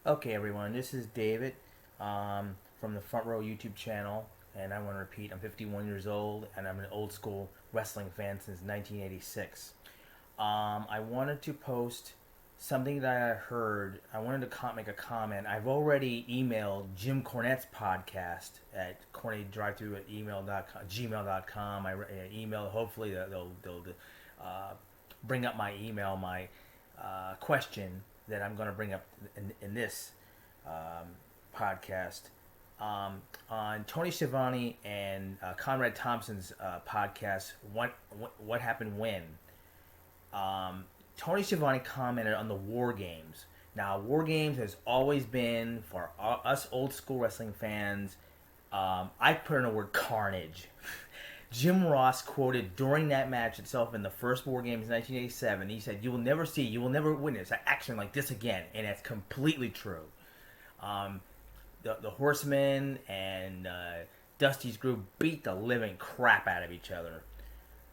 Okay, everyone, this is David from the Front Row YouTube channel, and I want to repeat I'm 51 years old, and I'm an old school wrestling fan since 1986. I wanted to post something that I heard. I wanted to make a comment. I've already emailed Jim Cornette's podcast at cornettdrivethrough at gmail.com. I emailed, hopefully they'll bring up my email, my question that I'm going to bring up in this podcast on Tony Shiavonie and Conrad Thompson's podcast. What happened when? Tony Shiavonie commented on the Wargames. Now, Wargames has always been for us old school wrestling fans. I put in the word carnage. Jim Ross quoted during that match itself in the first War Games in 1987. He said, you will never witness an action like this again. And that's completely true. The Horsemen and Dusty's group beat the living crap out of each other.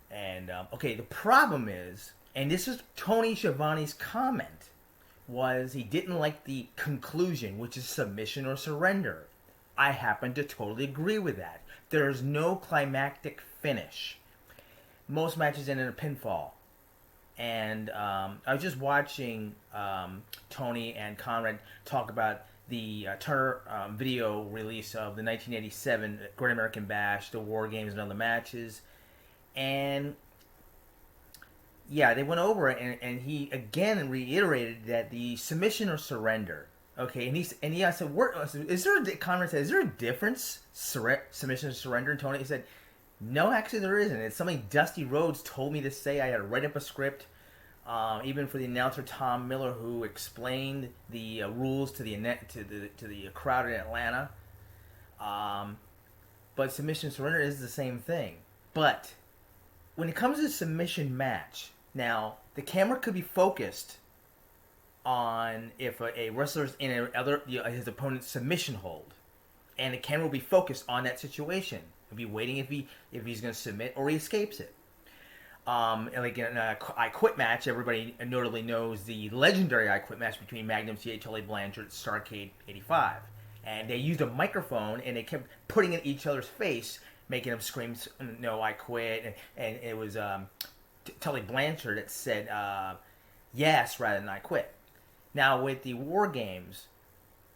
And, okay, the problem is, and this is Tony Schiavonie's comment, was he didn't like the conclusion, which is submission or surrender. I happen to totally agree with that. There's no climactic finish. Most matches end in a pinfall. And I was just watching Tony and Conrad talk about the Turner video release of the 1987 Great American Bash, the War Games, and other matches. And yeah, they went over it, and he again reiterated that the submission or surrender. Okay, and I said, Conrad said, is there a difference, submission and surrender? And Tony said, no, actually there isn't. It's something Dusty Rhodes told me to say. I had to write up a script, even for the announcer Tom Miller, who explained the rules to the crowd in Atlanta. But submission and surrender is the same thing. But when it comes to a submission match, now the camera could be focused on if a wrestler's in his opponent's submission hold, and the camera will be focused on that situation. It'll be waiting if he's going to submit or he escapes it. And like in an I Quit match, everybody notably knows the legendary I Quit match between Magnum TA and Tully Blanchard at Starrcade '85, and they used a microphone and they kept putting it in each other's face, making them scream, "No, I quit!" And it was Tully Blanchard that said yes rather than "I quit." Now, with the War Games,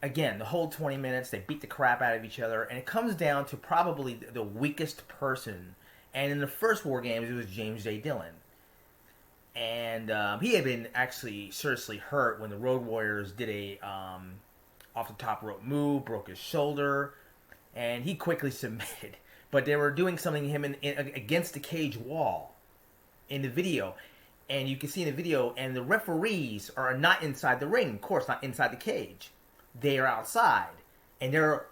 again, the whole 20 minutes, they beat the crap out of each other, and it comes down to probably the weakest person. And in the first War Games, it was James J. Dillon. And he had been actually seriously hurt when the Road Warriors did a off-the-top rope move, broke his shoulder, and he quickly submitted. But they were doing something to him against the cage wall in the video. And you can see in the video, and the referees are not inside the ring, of course, not inside the cage. They are outside, and they're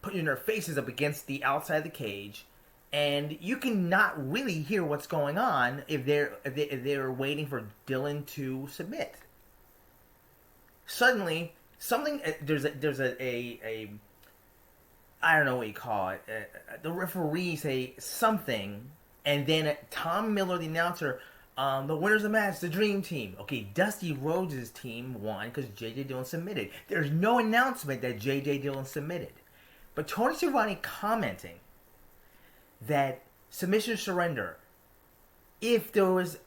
putting their faces up against the outside of the cage, and you can not really hear what's going on if they're waiting for Dillon to submit. Suddenly, there's a I don't know what you call it. The referee say something, and then Tom Miller, the announcer, the winners of the match, the Dream Team. Okay, Dusty Rhodes' team won because J.J. Dillon submitted. There's no announcement that J.J. Dillon submitted. But Tony Schiavone commenting that submission surrender, if there was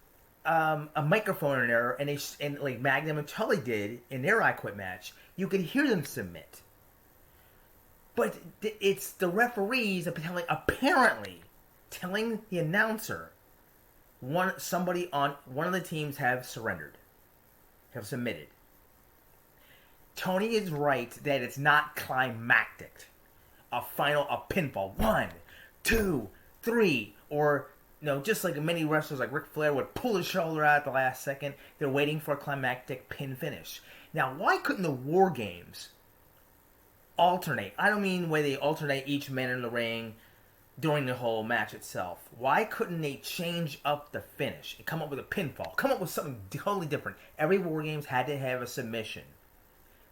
a microphone in there, and like Magnum and Tully did in their I Quit match, you could hear them submit. But it's the referees apparently telling the announcer somebody on one of the teams have submitted. Tony is right that it's not climactic. A pinfall. 1, 2, 3, or just like many wrestlers like Ric Flair would pull his shoulder out at the last second. They're waiting for a climactic pin finish. Now, why couldn't the War Games alternate? I don't mean where they alternate each man in the ring during the whole match itself. Why couldn't they change up the finish and come up with a pinfall? Come up with something totally different. Every War Games had to have a submission.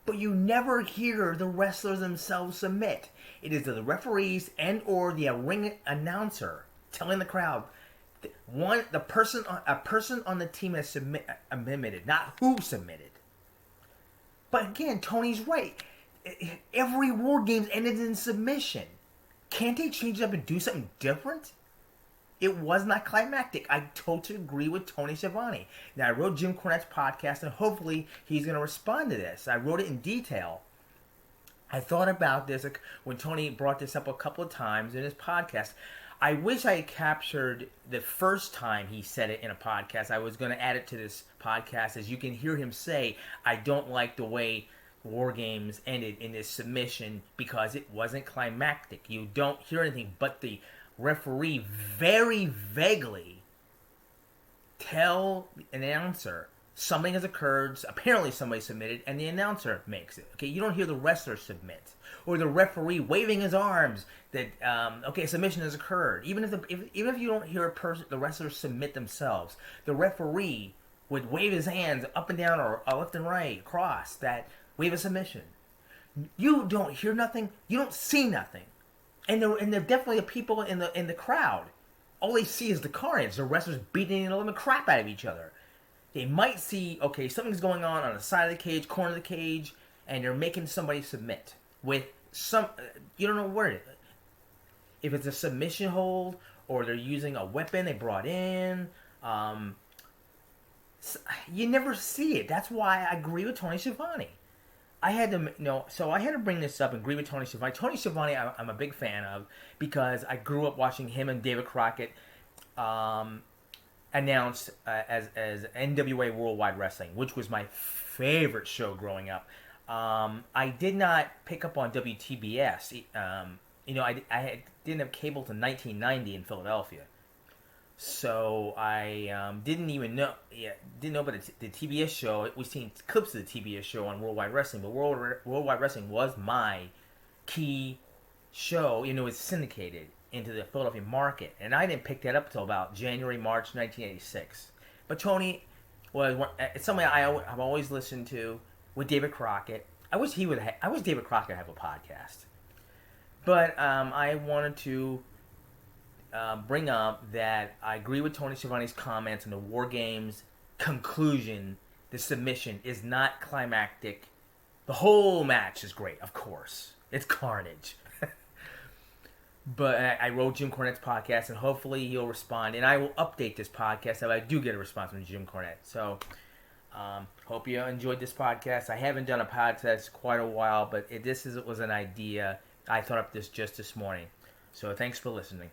But you never hear the wrestlers themselves submit. It is the referees and or the ring announcer telling the crowd, a person on the team has submitted, not who submitted. But again, Tony's right. Every War Games ended in submission. Can't they change it up and do something different? It was not climactic. I totally agree with Tony Shiavonie. Now, I wrote Jim Cornette's podcast, and hopefully he's going to respond to this. I wrote it in detail. I thought about this when Tony brought this up a couple of times in his podcast. I wish I had captured the first time he said it in a podcast. I was going to add it to this podcast. As you can hear him say, I don't like the way War Games ended in this submission because it wasn't climactic. You don't hear anything but the referee very vaguely tell an announcer something has occurred, apparently somebody submitted, and the announcer makes it. Okay, you don't hear the wrestler submit or the referee waving his arms that submission has occurred. Even if you don't hear the wrestler submit themselves, the referee would wave his hands up and down or left and right across that wave a submission. You don't hear nothing. You don't see nothing. And there definitely are people in the crowd. All they see is the carnage. The wrestlers beating the living crap out of each other. They might see, something's going on the side of the cage, corner of the cage, and they're making somebody submit with some. You don't know where it is. If it's a submission hold or they're using a weapon they brought in. You never see it. That's why I agree with Tony Shiavonie. I had to bring this up and agree with Tony Shiavonie. Tony Shiavonie, I'm a big fan of because I grew up watching him and David Crockett announced as NWA Worldwide Wrestling, which was my favorite show growing up. I did not pick up on WTBS. I didn't have cable to 1990 in Philadelphia. So I didn't know about the TBS show. We've seen clips of the TBS show on Worldwide Wrestling, but Worldwide Wrestling was my key show. It's syndicated into the Philadelphia market, and I didn't pick that up until about March 1986. But Tony it's something I've always listened to with David Crockett. I wish David Crockett have a podcast, but I wanted to bring up that I agree with Tony Schiavonie's comments on the War Games conclusion. The submission is not climactic. The whole match is great, of course. It's carnage. But I wrote Jim Cornette's podcast, and hopefully he'll respond. And I will update this podcast if I do get a response from Jim Cornette. So, hope you enjoyed this podcast. I haven't done a podcast quite a while, but this was an idea. I thought of this just this morning. So, thanks for listening.